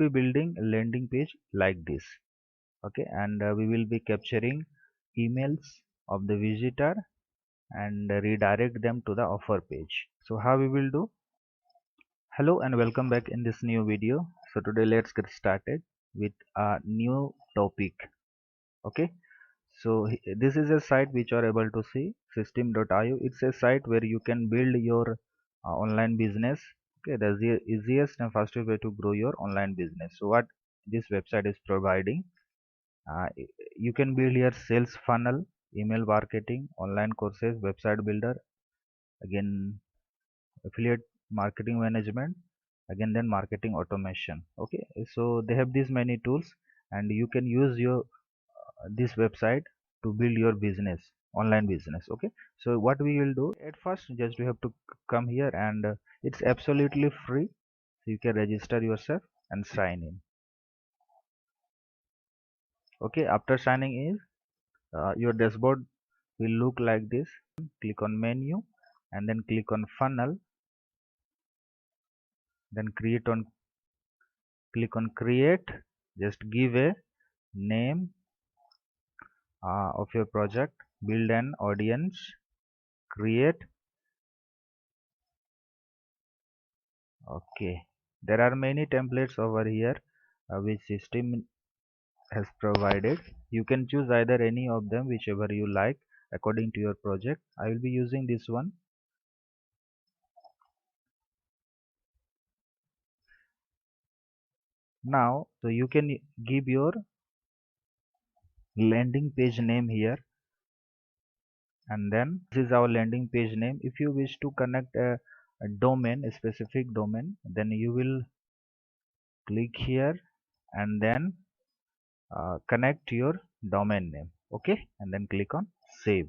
be building a landing page like this. Okay, and we will be capturing emails of the visitor and redirect them to the offer page. So how we will do? Hello and welcome back in this new video. So today let's get started with a new topic. Okay, so this is a site which you are able to see, system.io. It's a site where you can build your online business. Okay, that's the easiest and fastest way to grow your online business. So what this website is providing, uh, you can build your sales funnel, email marketing, online courses, website builder, again affiliate marketing management, again then marketing automation. Okay, so they have these many tools and you can use your this website to build your business, online business. Okay, so what we will do at first, just we have to come here and it's absolutely free, so you can register yourself and sign in. Okay, after signing in, your dashboard will look like this. Click on menu and then click on funnel, then click on create. Just give a name of your project, build an audience, create. Okay, there are many templates over here which system has provided. You can choose either any of them, whichever you like according to your project. I will be using this one. Now so you can give your landing page name here, and then this is our landing page name. If you wish to connect a domain, a specific domain, then you will click here and then connect your domain name. Okay, and then click on save.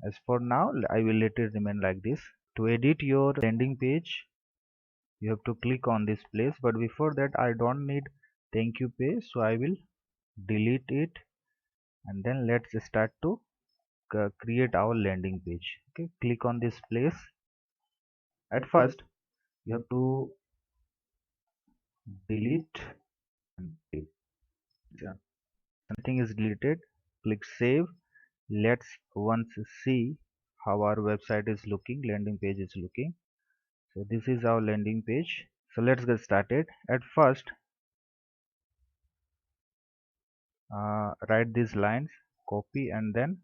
As for now, I will let it remain like this. To edit your landing page, you have to click on this place, but before that I don't need thank you page, so I will delete it, and then let's start to create our landing page. Okay, click on this place. At first you have to delete and something is deleted, click save. Let's once see how our website is looking, landing page is looking. So this is our landing page. So let's get started. At first write these lines, copy and then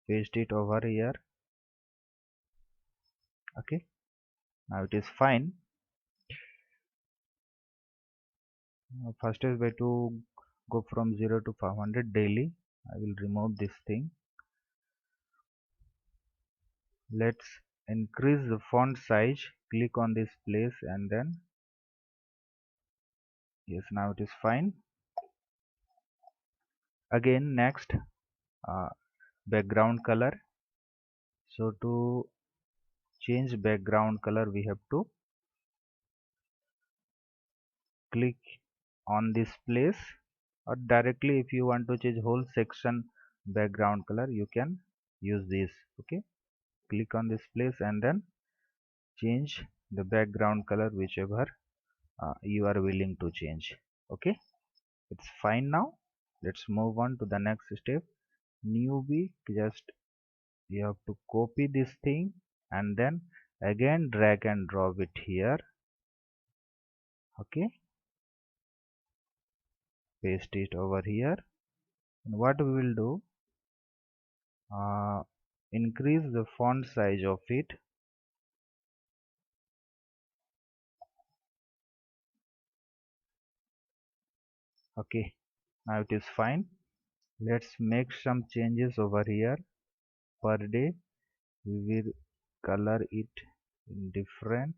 paste it over here. Okay, now it is fine. Fastest way to go from 0 to 500 daily. I will remove this thing. Let's increase the font size. Click on this place and then yes, now it is fine. Again, next background color. So to change background color, we have to click on this place, or directly if you want to change whole section background color, you can use this. Okay, click on this place and then change the background color whichever you are willing to change. Okay, it's fine. Now let's move on to the next step. Newbie, just you have to copy this thing and then again drag and drop it here. Okay, paste it over here, and what we will do, increase the font size of it. Okay, now it is fine. Let's make some changes over here. Per day we will color it in different.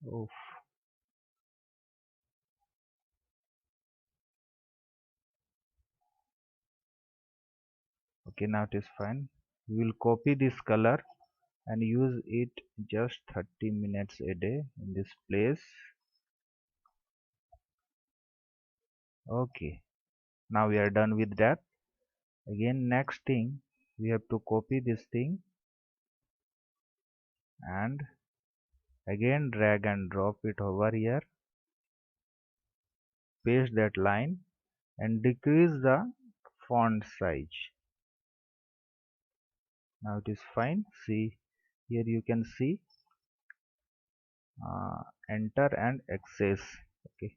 Oh, okay, now it is fine. We will copy this color and use it just 30 minutes a day in this place. Okay, now we are done with that. Again, next thing, we have to copy this thing and again drag and drop it over here. paste that line and decrease the font size. Now it is fine. See, here you can see enter and access. Okay,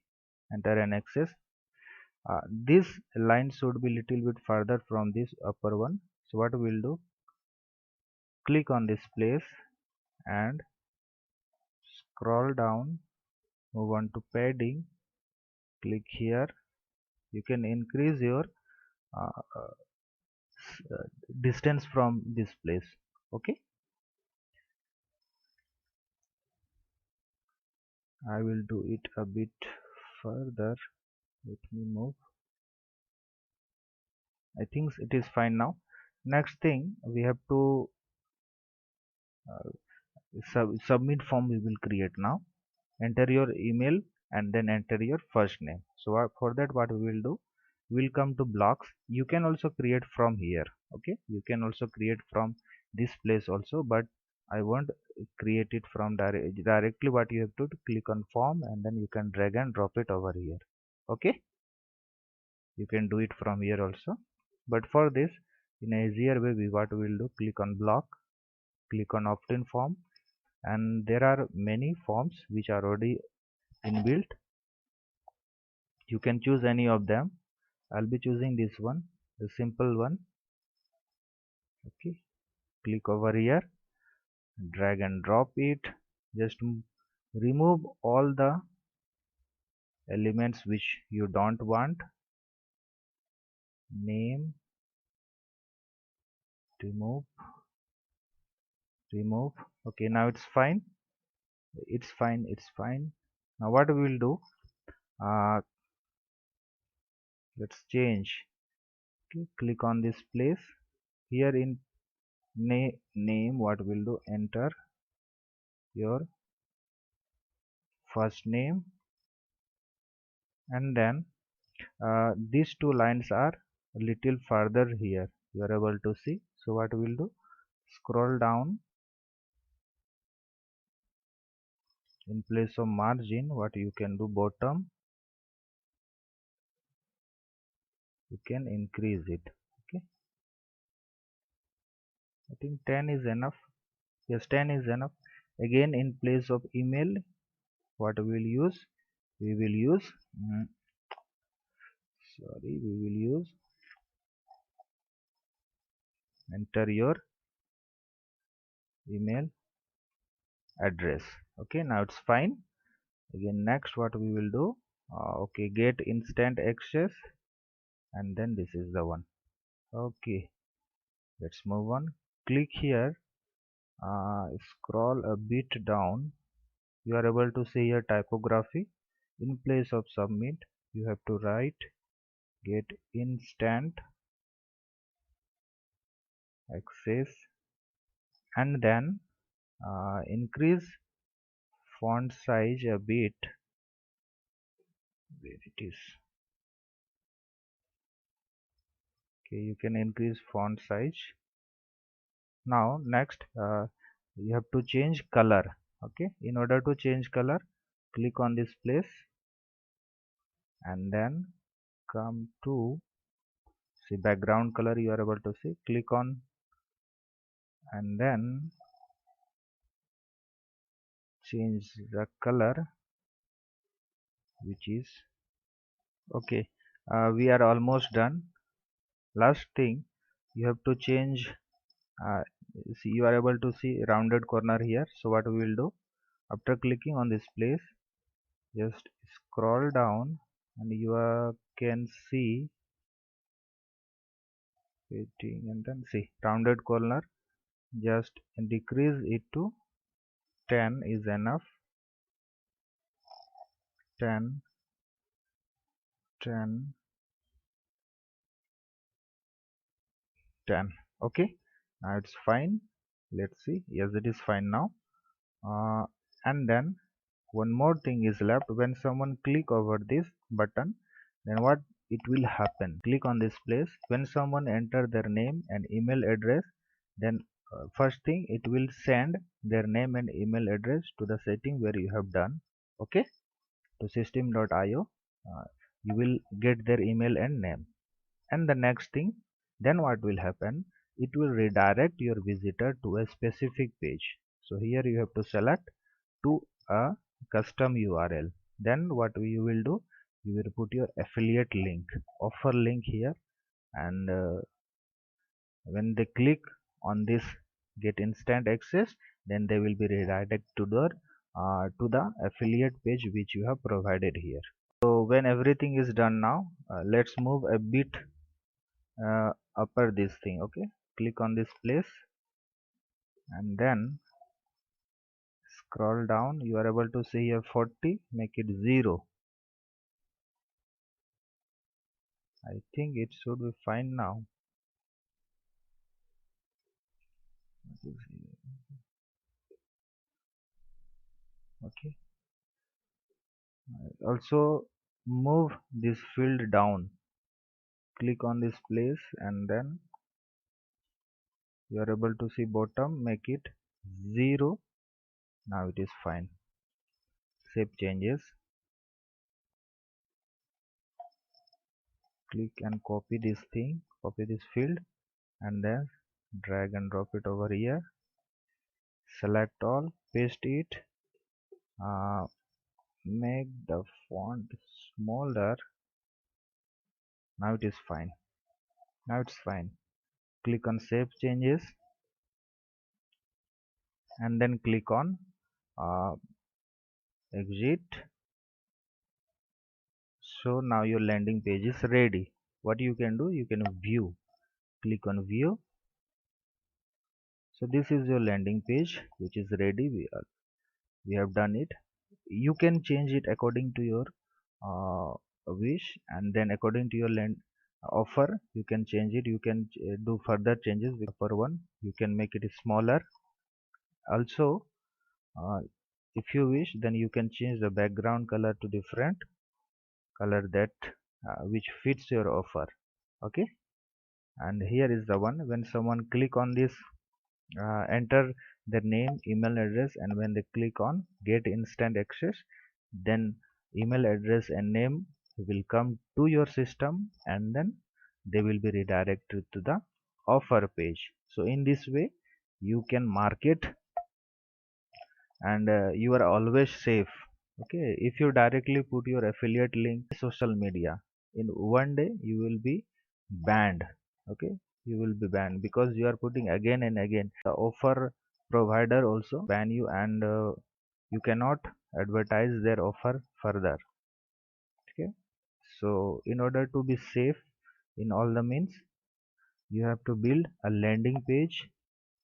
enter and access. This line should be little bit further from this upper one. So what we'll do, click on this place and scroll down, move on to padding, click here. You can increase your uh, distance from this place. Okay, I will do it a bit further. Let me move. I think it is fine now. Next thing, we have to uh, submit form we will create now. Enter your email and then enter your first name. So for that, what we will do, we'll come to blocks. You can also create from here. Okay, you can also create from this place also, but I won't create it from directly. What you have to do, click on form and then you can drag and drop it over here. Okay, you can do it from here also, but for this, in a easier way, we what we will do, click on block, click on opt-in form, and there are many forms which are already inbuilt. You can choose any of them. I'll be choosing this one, the simple one. Okay, click over here, drag and drop it. Just remove all the elements which you don't want. Name, remove. Okay, now it's fine. It's fine. Now what we will do, let's change. Okay, click on this place. Here in name, what we'll do, enter your first name, and then these two lines are a little further here, you are able to see. So what we'll do, scroll down, in place of margin, what you can do, bottom, you can increase it. Okay, I think 10 is enough. Yes, 10 is enough. Again, in place of email, what we will use, we will use we will use enter your email address. Okay, now it's fine. Again, next what we will do, okay, get instant access, and then this is the one. Okay, let's move on. Click here, scroll a bit down. You are able to see your typography. In place of submit, you have to write get instant access, and then increase font size a bit. Where it is, okay, you can increase font size. Now next, you have to change color. Okay, in order to change color, click on this place and then come to see background color. You are able to see, click on and then change the color, which is okay. We are almost done. Last thing, you have to change, uh, see, you are able to see rounded corner here. So what we will do, after clicking on this place, just scroll down and you can see waiting, and then see rounded corner, just decrease it to 10 is enough. 10, 10, 10. Okay, now it's fine. Let's see. Yes, it is fine now. And then one more thing is left. When someone click over this button, then what it will happen, click on this place. When someone enter their name and email address, then first thing, it will send their name and email address to the setting where you have done. Okay, to system.io. you will get their email and name. And the next thing, then what will happen, it will redirect your visitor to a specific page. So here you have to select to a custom URL. Then what you will do, you will put your affiliate link, offer link here, and when they click on this get instant access, then they will be redirected to the affiliate page which you have provided here. So when everything is done now, let's move a bit upper this thing. Okay, click on this place and then scroll down. You are able to see here 40, make it 0. I think it should be fine now. Okay, also move this field down. Click on this place and then you are able to see bottom, make it 0. Now it is fine. Save changes. Click and copy this thing, copy this field, and then drag and drop it over here. Select all, paste it, uh, make the font smaller. Now it is fine. Now it's fine. Click on save changes and then click on uh, exit. So now your landing page is ready. What you can do, you can view. Click on view. So this is your landing page which is ready. We have done it. You can change it according to your wish, and then according to your land offer you can change it. You can do further changes with upper one. You can make it smaller. Also, uh, if you wish, then you can change the background color to different color that which fits your offer. Okay, and here is the one. When someone click on this, enter their name, email address, and when they click on get instant access, then email address and name will come to your system, and then they will be redirected to the offer page. So in this way you can market, and you are always safe. Okay, if you directly put your affiliate link social media, in one day you will be banned. Okay, you will be banned because you are putting again and again. The offer provider also ban you, and you cannot advertise their offer further. Okay, so in order to be safe in all the means, you have to build a landing page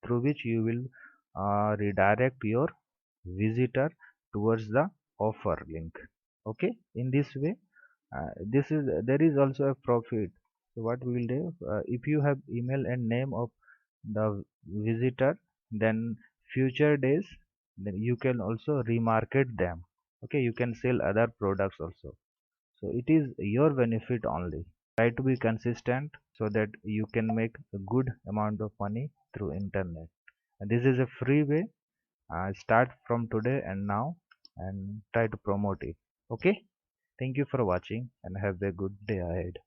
through which you will redirect your visitor towards the offer link. Okay, in this way, there is also a profit. So what we will do, if you have email and name of the visitor, then future days, then you can also remarket them. Okay, you can sell other products also. So it is your benefit only. Try to be consistent so that you can make a good amount of money through internet. And this is a free way. Start from today and now, and try to promote it. Okay, thank you for watching and have a good day ahead.